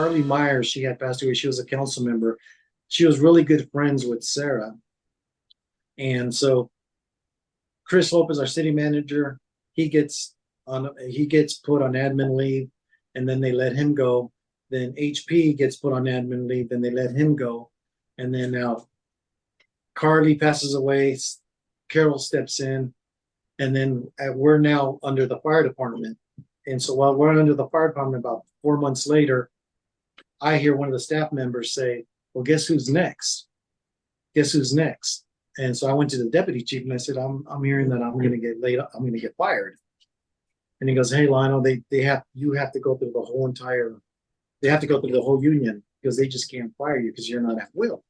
Carly Myers, she had passed away. She was a council member. She was really good friends with Sarah. And so Chris Lopez, our city manager, he gets put on admin leave, and then they let him go. Then HP gets put on admin leave, then they let him go. And then now Carly passes away, Carol steps in, and then we're now under the fire department. And so while we're under the fire department, about 4 months later, I hear one of the staff members say, well, guess who's next? Guess who's next? And so I went to the deputy chief and I said, I'm hearing that I'm going to get laid up. I'm going to get fired. And he goes, hey, Lionel, you have to go through the whole they have to go through the whole union because they just can't fire you because you're not at will.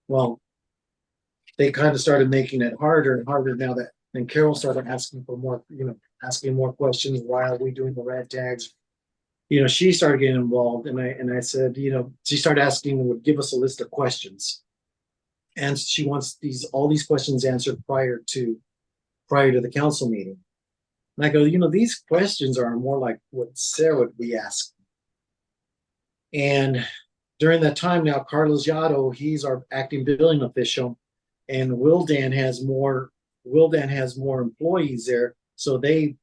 Well, they kind of started making it harder and harder now that, and Carol started asking for more, asking more questions. Why are we doing the red tags? She started getting involved, and I said, she started asking, would give us a list of questions, and she wants all these questions answered prior to the council meeting. And I go, these questions are more like what Sarah would be asking. And during that time now, Carlos Yado, he's our acting billing official, and Wildan has more employees there, so they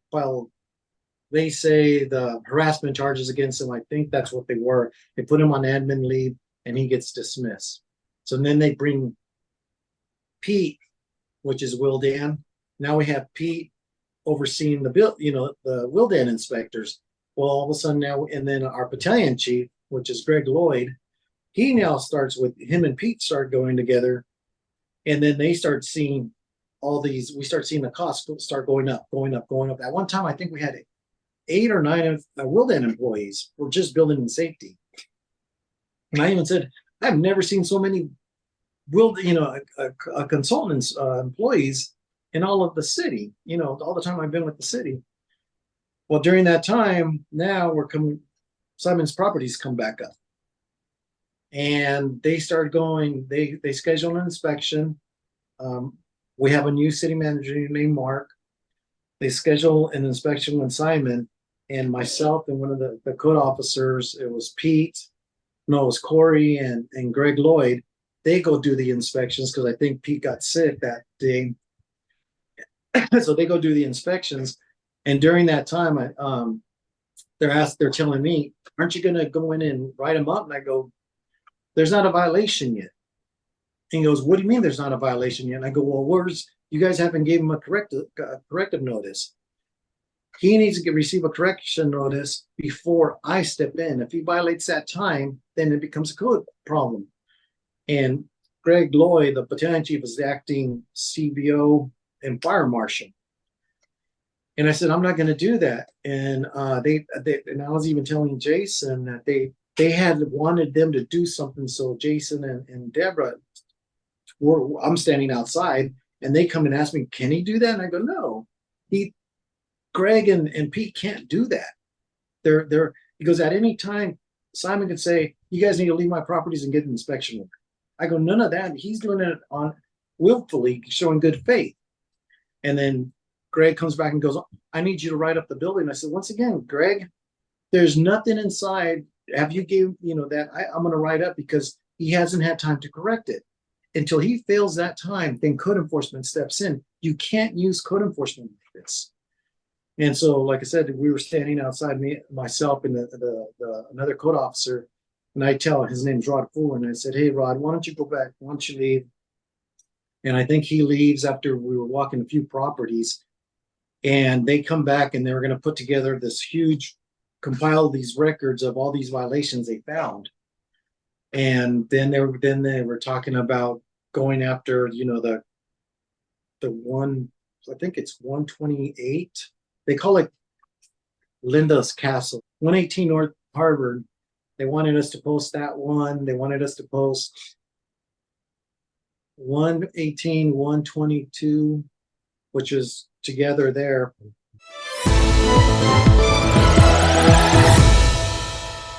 say the harassment charges against him, I think that's what they were. They put him on admin leave and he gets dismissed. So then they bring Pete, which is Wildan. Now we have Pete overseeing the Wildan inspectors. Well, all of a sudden now, and then our battalion chief, which is Greg Lloyd, he now starts with him and Pete start going together. And then they start seeing we start seeing the costs start going up. At one time, I think we had 8 or 9 of Wildan employees were just building and safety. And I even said, I've never seen so many consultants, employees in all of the city, all the time I've been with the city. Well, during that time, now Simon's properties come back up. And they start going, they schedule an inspection. We have a new city manager named Mark. They schedule an inspection with Simon and myself and one of the code officers. It was Corey and Greg Lloyd. They go do the inspections because I think Pete got sick that day. So they go do the inspections. And during that time, they're telling me, aren't you going to go in and write them up? And I go, there's not a violation yet. And he goes, what do you mean there's not a violation yet? And I go, well, you guys haven't gave him a corrective notice. He needs to receive a correction notice before I step in. If he violates that time, then it becomes a code problem. And Greg Lloyd, the battalion chief, is the acting CBO and fire marshal. And I said, I'm not going to do that. And and I was even telling Jason that they had wanted them to do something. So Jason and Deborah, I'm standing outside, and they come and ask me, can he do that? And I go, no. Greg and Pete can't do that. He goes, at any time, Simon could say, you guys need to leave my properties and get an inspection order. I go, none of that. He's doing it on willfully, showing good faith. And then Greg comes back and goes, I need you to write up the building. I said, once again, Greg, there's nothing inside. Have you gave, that I'm going to write up because he hasn't had time to correct it. Until he fails that time, then code enforcement steps in. You can't use code enforcement like this. And so, like I said, we were standing outside, myself and another code officer, and I tell his name's Rod Fuller, and I said, hey, Rod, why don't you go back? Why don't you leave? And I think he leaves after we were walking a few properties, and they come back and they were going to put together this huge, compile these records of all these violations they found. And then they were talking about going after, the one, I think it's 128. They call it Linda's Castle, 118 North Harvard. They wanted us to post that one. They wanted us to post 118, 122, which is together there.